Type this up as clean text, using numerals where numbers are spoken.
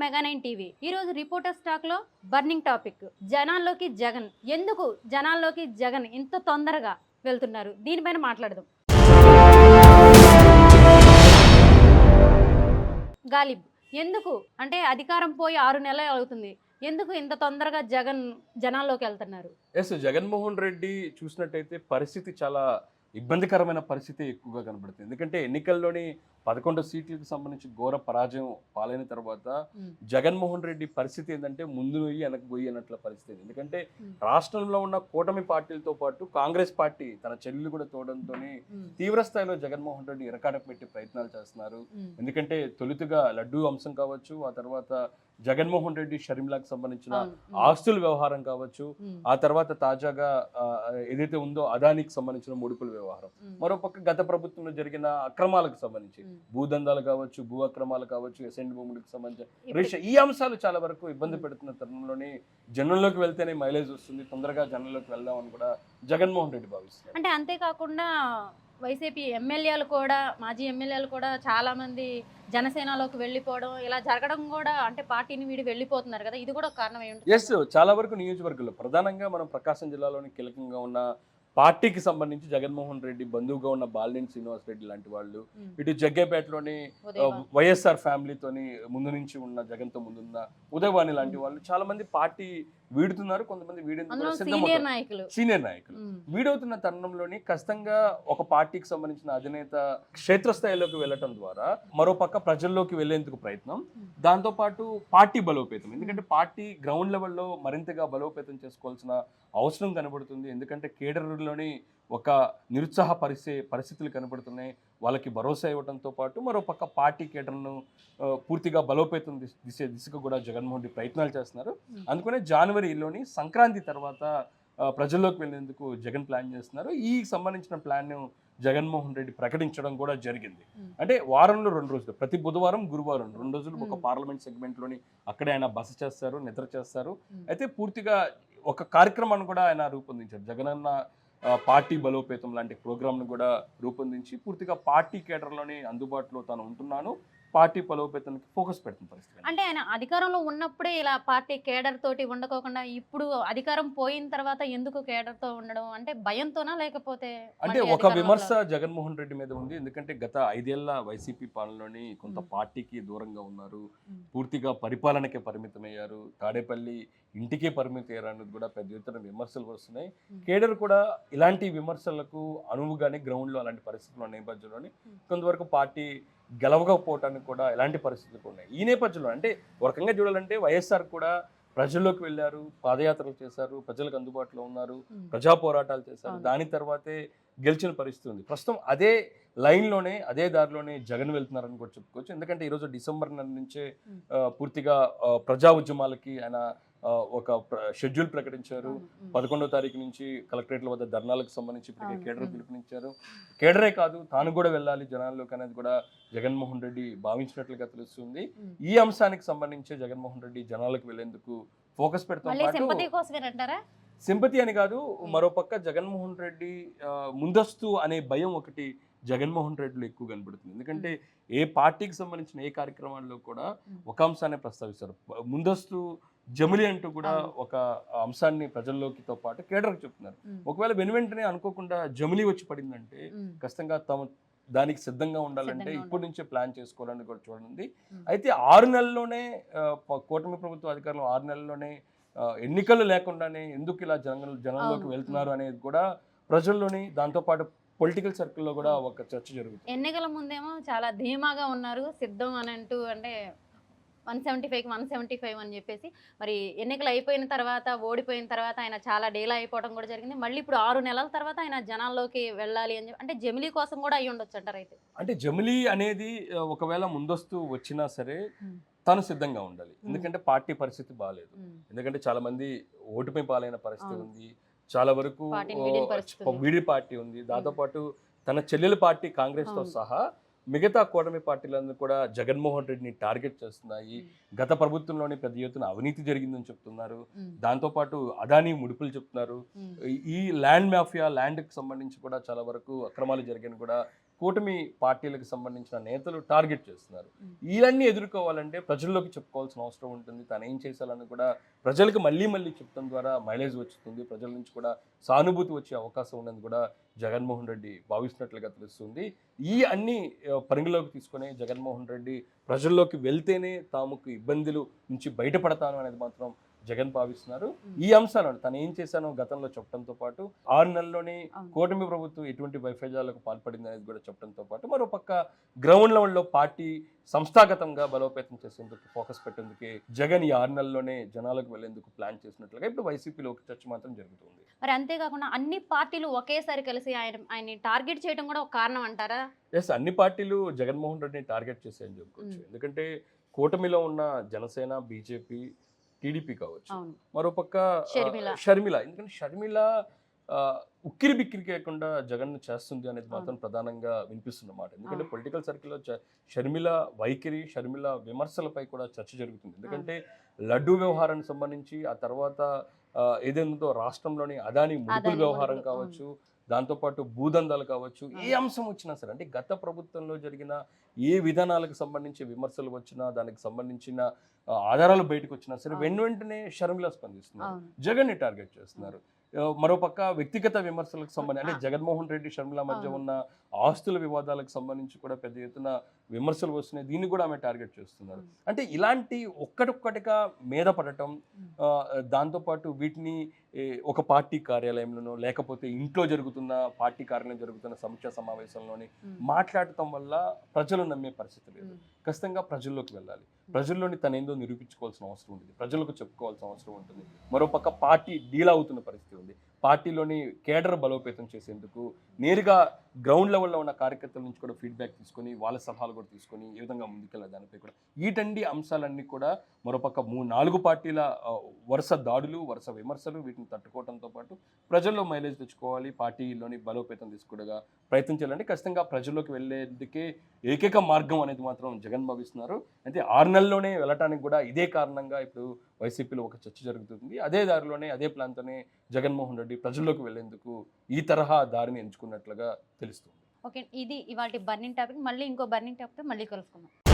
Mega nine TV. ఈరోజు reporter స్టాక్లో burning topic జనాల్లోకి జగన్. ఎందుకు జనాల్లోకి జగన్ ఇంత తొందరగా వెళ్తున్నారు, దీనిపైన మాట్లాడదాం. గాలిబ్, ఎందుకు అంటే అధికారం పోయి 6 నెలలు అవుతుంది, ఎందుకు ఇంత తొందరగా జగన్ జనాల్లోకి వెళ్తున్నారు? ఎస్, జగన్మోహన్ రెడ్డి చూసినట్టయితే పరిస్థితి చాలా ఇబ్బందికరమైన పరిస్థితి ఎక్కువగా కనబడుతుంది. ఎందుకంటే ఎన్నికల్లోని 11 సీట్లకు సంబంధించి ఘోర పరాజయం పాలైన తర్వాత జగన్మోహన్ రెడ్డి పరిస్థితి ఏంటంటే ముందు పోయి వెనక్కి పోయి అన్నట్ల పరిస్థితి. ఎందుకంటే రాష్ట్రంలో ఉన్న కూటమి పార్టీలతో పాటు కాంగ్రెస్ పార్టీ తన చెల్లెలు కూడా తోడంతో తీవ్ర స్థాయిలో జగన్మోహన్ రెడ్డి ఇరకాటం పెట్టే ప్రయత్నాలు చేస్తున్నారు. ఎందుకంటే తొలుతగా లడ్డూ అంశం కావచ్చు, ఆ తర్వాత జగన్మోహన్ రెడ్డి షర్మిలాకి సంబంధించిన ఆస్తుల వ్యవహారం కావచ్చు, ఆ తర్వాత తాజాగా ఏదైతే ఉందో అదానికి సంబంధించిన ముడుపుల వ్యవహారం, మరోపక్క గత ప్రభుత్వంలో జరిగిన అక్రమాలకు సంబంధించి భూదందాలు కావచ్చు, భూ అక్రమాలు కావచ్చు, ఎసెంట్ భూములకు సంబంధించిన ఈ అంశాలు చాలా వరకు ఇబ్బంది పెడుతున్న తరుణంలోనే జనంలోకి వెళ్తేనే మైలేజ్ వస్తుంది, తొందరగా జనంలోకి వెళ్దామని కూడా జగన్మోహన్ రెడ్డి భావిస్తున్నారు. అంటే అంతేకాకుండా వైసీపీ ఎమ్మెల్యేలు కూడా, మాజీ ఎమ్మెల్యేలు కూడా చాలా మంది జనసేనలోకి వెళ్ళిపోవడం, ఇలా జరగడం కూడా, అంటే పార్టీని వీడి వెళ్ళిపోతున్నారు కదా, ఇది కూడా కారణం ఏంటి? ఎస్, చాలా వరకు నియోజకవర్గంలో ప్రధానంగా మనం ప్రకాశం జిల్లాలోని కీలకంగా ఉన్న పార్టీకి సంబంధించి జగన్మోహన్ రెడ్డి బంధువుగా ఉన్న బాలినేని శ్రీనివాస్ రెడ్డి లాంటి వాళ్ళు, ఇటు జగ్గేపేటలోని వైఎస్ఆర్ ఫ్యామిలీతోని ముందు నుంచి ఉన్న జగన్తో ముందున్న ఉదయవాణి లాంటి వాళ్ళు చాలా మంది పార్టీ వీడుతున్నారు, కొంతమంది సీనియర్ నాయకులు వీడవుతున్న తరుణంలోని ఖచ్చితంగా ఒక పార్టీకి సంబంధించిన అధినేత క్షేత్రస్థాయిలోకి వెళ్ళటం ద్వారా మరోపక్క ప్రజల్లోకి వెళ్లేందుకు ప్రయత్నం, దాంతోపాటు పార్టీ బలోపేతం. ఎందుకంటే పార్టీ గ్రౌండ్ లెవెల్లో మరింతగా బలోపేతం చేసుకోవాల్సిన అవసరం కనబడుతుంది. ఎందుకంటే కేడర్లోని ఒక నిరుత్సాహపరిచే పరిస్థితులు కనబడుతున్నాయి. వాళ్ళకి భరోసా ఇవ్వడంతో పాటు మరోపక్క పార్టీ కేడర్ను పూర్తిగా బలోపేతం దిశగా కూడా జగన్మోహన్ రెడ్డి ప్రయత్నాలు చేస్తున్నారు. అందుకనే జనవరిలోని సంక్రాంతి తర్వాత ప్రజల్లోకి వెళ్ళేందుకు జగన్ ప్లాన్ చేస్తున్నారు. ఈ సంబంధించిన ప్లాన్ జగన్మోహన్ రెడ్డి ప్రకటించడం కూడా జరిగింది. అంటే వారంలో 2 రోజులు, ప్రతి బుధవారం గురువారం 2 రోజులు ఒక పార్లమెంట్ సెగ్మెంట్లోని అక్కడే ఆయన బస చేస్తారు, నిద్ర చేస్తారు. అయితే పూర్తిగా ఒక కార్యక్రమాన్ని కూడా ఆయన రూపొందించారు. జగనన్న పార్టీ బలోపేతం లాంటి ప్రోగ్రామ్ను కూడా రూపొందించి పూర్తిగా పార్టీ కేడర్లోనే అందుబాటులో తాను ఉంటున్నాను, పార్టీ బలోపేతానికి ఫోకస్ పెడుతున్న పరిస్థితి. అంటే ఆయన అధికారంలో ఉన్నప్పుడే ఇలా పార్టీ కేడర్ తోటి ఉండకోకుండా ఇప్పుడు అధికారం పోయిన తర్వాత ఎందుకు కేడర్ తో ఉండడం, అంటే భయంతోనా లేకపోతే? అంటే ఒక విమర్శ జగన్మోహన్ రెడ్డి మీద ఉంది. ఎందుకంటే గత 5 ఏళ్ల వైసీపీ పాలనలోని కొంత పార్టీకి దూరంగా ఉన్నారు, పూర్తిగా పరిపాలనకే పరిమితమయ్యారు, తాడేపల్లి ఇంటికే పరిమితమయ్యారు అనేది కూడా పెద్ద ఎత్తున విమర్శలు వస్తున్నాయి. కేడర్ కూడా ఇలాంటి విమర్శలకు అనువుగానే గ్రౌండ్లో అలాంటి పరిస్థితుల నేపథ్యంలోని కొంతవరకు పార్టీ గెలవకపోవటానికి కూడా ఎలాంటి పరిస్థితులు ఉన్నాయి. ఈ నేపథ్యంలో అంటే ఒక రకంగా చూడాలంటే వైఎస్ఆర్ కూడా ప్రజల్లోకి వెళ్ళారు, పాదయాత్రలు చేశారు, ప్రజలకు అందుబాటులో ఉన్నారు, ప్రజా పోరాటాలు చేశారు, దాని తర్వాతే గెలిచిన పరిస్థితి ఉంది. ప్రస్తుతం అదే లైన్లోనే అదే దారిలోనే జగన్ వెళ్తున్నారని కూడా చెప్పుకోవచ్చు. ఎందుకంటే ఈరోజు డిసెంబర్ నెల నుంచే పూర్తిగా ప్రజా ఉద్యమాలకి ఆయన ఒక షెడ్యూల్ ప్రకటించారు. 11వ తారీఖు నుంచి కలెక్టరేట్ల వద్ద ధర్నాలకు సంబంధించి ఇప్పటికే కేడర్ పిలుపునిచ్చారు. కేడరే కాదు తాను కూడా వెళ్ళాలి జనాల్లోకి అనేది కూడా జగన్మోహన్ రెడ్డి భావించినట్లుగా తెలుస్తుంది. ఈ అంశానికి సంబంధించి జగన్మోహన్ రెడ్డి జనాలకు వెళ్లేందుకు ఫోకస్ పెడతాం. సింపతి అని కాదు, మరోపక్క జగన్మోహన్ రెడ్డి ముందస్తు అనే భయం ఒకటి జగన్మోహన్ రెడ్డిలో ఎక్కువ కనబడుతుంది. ఎందుకంటే ఏ పార్టీకి సంబంధించిన ఏ కార్యక్రమాల్లో కూడా ఒక అంశాన్ని ప్రస్తావిస్తారు, ముందస్తు జమిలి అంటూ కూడా ఒక అంశాన్ని ప్రజల్లోకితో పాటు కేడర్కి చెప్తున్నారు. ఒకవేళ వెనువెంటనే అనుకోకుండా జమిలి వచ్చి పడిందంటే ఖచ్చితంగా తమ దానికి సిద్ధంగా ఉండాలంటే ఇప్పటి నుంచే ప్లాన్ చేసుకోవాలని కూడా చూడండి. అయితే 6 నెలల్లోనే కూటమి ప్రభుత్వ అధికారులు 6 నెలల్లోనే ఎన్నికలు లేకుండానే ఎందుకు ఇలా జనంలోకి వెళ్తున్నారు అనేది కూడా ప్రజల్లోని, దాంతోపాటు పొలిటికల్ సర్కిల్లో కూడా ఒక చర్చ జరుగుతుంది. ఎన్నికల ముందేమో చాలా ధీమాగా ఉన్నారు, సిద్ధం అని అంటూ, అంటే 175కి 175 అని చెప్పేసి, మరి ఎన్నికలు అయిపోయిన తర్వాత, ఓడిపోయిన తర్వాత ఆయన చాలా డీలా అయిపోవడం కూడా జరిగింది. మళ్ళీ ఇప్పుడు 6 నెలల తర్వాత ఆయన జనాల్లోకి వెళ్ళాలి అని చెప్పి, అంటే జమిలీ కోసం కూడా అయ్యి ఉండొచ్చు అంటారు. అయితే అంటే జమిలీ అనేది ఒకవేళ ముందస్తు వచ్చినా సరే తను సిద్ధంగా ఉండాలి. ఎందుకంటే పార్టీ పరిస్థితి బాగాలేదు. ఎందుకంటే చాలా మంది ఓటుపై పాలైన పరిస్థితి ఉంది, చాలా వరకు వీడి పార్టీ ఉంది, దాంతోపాటు తన చెల్లెల పార్టీ కాంగ్రెస్ తో సహా మిగతా కూటమి పార్టీలందరూ కూడా జగన్మోహన్ రెడ్డిని టార్గెట్ చేస్తున్నాయి. గత ప్రభుత్వంలోనే పెద్ద ఎత్తున అవినీతి జరిగిందని చెప్తున్నారు, దాంతోపాటు అదానీ ముడుపులు చెప్తున్నారు, ఈ ల్యాండ్ మాఫియా ల్యాండ్కి సంబంధించి కూడా చాలా వరకు అక్రమాలు జరిగాయని కూడా కూటమి పార్టీలకు సంబంధించిన నేతలు టార్గెట్ చేస్తున్నారు. ఇవన్నీ ఎదుర్కోవాలంటే ప్రజల్లోకి చెప్పుకోవాల్సిన అవసరం ఉంటుంది. తను ఏం చేశాలని కూడా ప్రజలకు మళ్ళీ మళ్ళీ చెప్పడం ద్వారా మైలేజ్ వచ్చుతుంది. ప్రజల నుంచి కూడా సానుభూతి వచ్చే అవకాశం ఉన్నది కూడా జగన్మోహన్ రెడ్డి భావిస్తున్నట్లుగా తెలుస్తుంది. ఈ అన్ని పరిగణలోకి తీసుకొని జగన్మోహన్ రెడ్డి ప్రజల్లోకి వెళ్తేనే తాముకు ఇబ్బందులు నుంచి బయటపడతాను అనేది మాత్రం జగన్ భావిస్తున్నారు. ఈ అంశాలను తను ఏం చేశానో గతంలో చెప్పడంతో పాటు 6 నెలల్లోనే కూటమి ప్రభుత్వం ఎటువంటి వైఫల్యాలకు పాల్పడింది అనేది కూడా చెప్పడంతో పాటు మరోపక్క గ్రౌండ్ లెవెల్లో పార్టీ సంస్థాగతంగా బలోపేతం చేసేందుకు ఫోకస్ పెట్టేందుకే జగన్ ఈ 6 నెలల్లోనే జనాలకు వెళ్లేందుకు ప్లాన్ చేసినట్లుగా ఇప్పుడు వైసీపీలో ఒక చర్చ మాత్రం జరుగుతుంది. మరి అంతేకాకుండా అన్ని పార్టీలు ఒకేసారి కలిసి ఆయన్ని టార్గెట్ చేయడం కూడా ఒక కారణం అంటారా? ఎస్, అన్ని పార్టీలు జగన్మోహన్ రెడ్డిని టార్గెట్ చేసేయని చెప్పుకోవచ్చు. ఎందుకంటే కూటమిలో ఉన్న జనసేన, బీజేపీ, టీడీపీ కావచ్చు, మరోపక్క షర్మిల. ఎందుకంటే షర్మిల ఉక్కిరి బిక్కిరి కాకుండా జగన్ చేస్తుంది అనేది మాత్రం ప్రధానంగా వినిపిస్తున్నమాట. ఎందుకంటే పొలిటికల్ సర్కిల్లో షర్మిల వైఖరి, షర్మిల విమర్శలపై కూడా చర్చ జరుగుతుంది. ఎందుకంటే లడ్డూ వ్యవహారానికి సంబంధించి, ఆ తర్వాత ఏదైందో రాష్ట్రంలోని అదాని ముడుపుల వ్యవహారం కావచ్చు, దాంతోపాటు భూదందాలు కావచ్చు, ఏ అంశం వచ్చినా సరే, అంటే గత ప్రభుత్వంలో జరిగిన ఏ విధానాలకు సంబంధించి విమర్శలు వచ్చినా, దానికి సంబంధించిన ఆధారాలు బయటకు వచ్చినా సరే వెంటనే షర్మిల స్పందిస్తున్నారు, జగన్ని టార్గెట్ చేస్తున్నారు. మరోపక్క వ్యక్తిగత విమర్శలకు సంబంధించి, అంటే జగన్మోహన్ రెడ్డి షర్మిల మధ్య ఉన్న ఆస్తుల వివాదాలకు సంబంధించి కూడా పెద్ద ఎత్తున విమర్శలు వస్తున్నాయి. దీన్ని కూడా ఆమె టార్గెట్ చేస్తున్నారు. అంటే ఇలాంటి ఒక్కటొక్కటిగా మీద పడటం, దాంతోపాటు వీటిని ఒక పార్టీ కార్యాలయంలోనో లేకపోతే ఇంట్లో జరుగుతున్న పార్టీ కార్యాలయం జరుగుతున్న సమీక్షా సమావేశంలోని మాట్లాడటం వల్ల ప్రజలు నమ్మే పరిస్థితి లేదు. ఖచ్చితంగా ప్రజల్లోకి వెళ్ళాలి. ప్రజల్లోని తనేందో నిరూపించుకోవాల్సిన అవసరం ఉంది. ప్రజలకు చెప్పుకోవాల్సిన అవసరం ఉంటుంది. మరోపక్క పార్టీ డీల్ అవుతున్న పరిస్థితి ఉంది. పార్టీలోని కేడర్ బలోపేతం చేసేందుకు నేరుగా గ్రౌండ్ లెవెల్లో ఉన్న కార్యకర్తల నుంచి కూడా ఫీడ్బ్యాక్ తీసుకొని, వాళ్ళ సలహాలు కూడా తీసుకొని ఏ విధంగా ముందుకెళ్ళాలి దానిపై కూడా వీటండి అంశాలన్నీ కూడా మరోపక్క 4 పార్టీల వరుస దాడులు, వరుస విమర్శలు, వీటిని తట్టుకోవడంతో పాటు ప్రజల్లో మైలేజ్ తెచ్చుకోవాలి, పార్టీలోని బలోపేతం తీసుకోవడానికి ప్రయత్నం చేయాలంటే ఖచ్చితంగా ప్రజల్లోకి వెళ్ళేందుకే ఏకైక మార్గం అనేది మాత్రం జగన్ భావిస్తున్నారు. అయితే 6 నెలల్లోనే వెళ్ళటానికి కూడా ఇదే కారణంగా ఇప్పుడు వైసీపీలో ఒక చర్చ జరుగుతుంది. అదే దారిలోనే, అదే ప్లాన్తోనే జగన్మోహన్ రెడ్డి ప్రజల్లోకి వెళ్లేందుకు ఈ తరహా దారిని ఎంచుకున్నట్లుగా తెలుస్తుంది. ఓకే, ఇది ఇవాల్టి బర్నింగ్ టాపిక్. మళ్ళీ ఇంకో బర్నింగ్ టాపిక్ మళ్ళీ కలుసుకుందాం.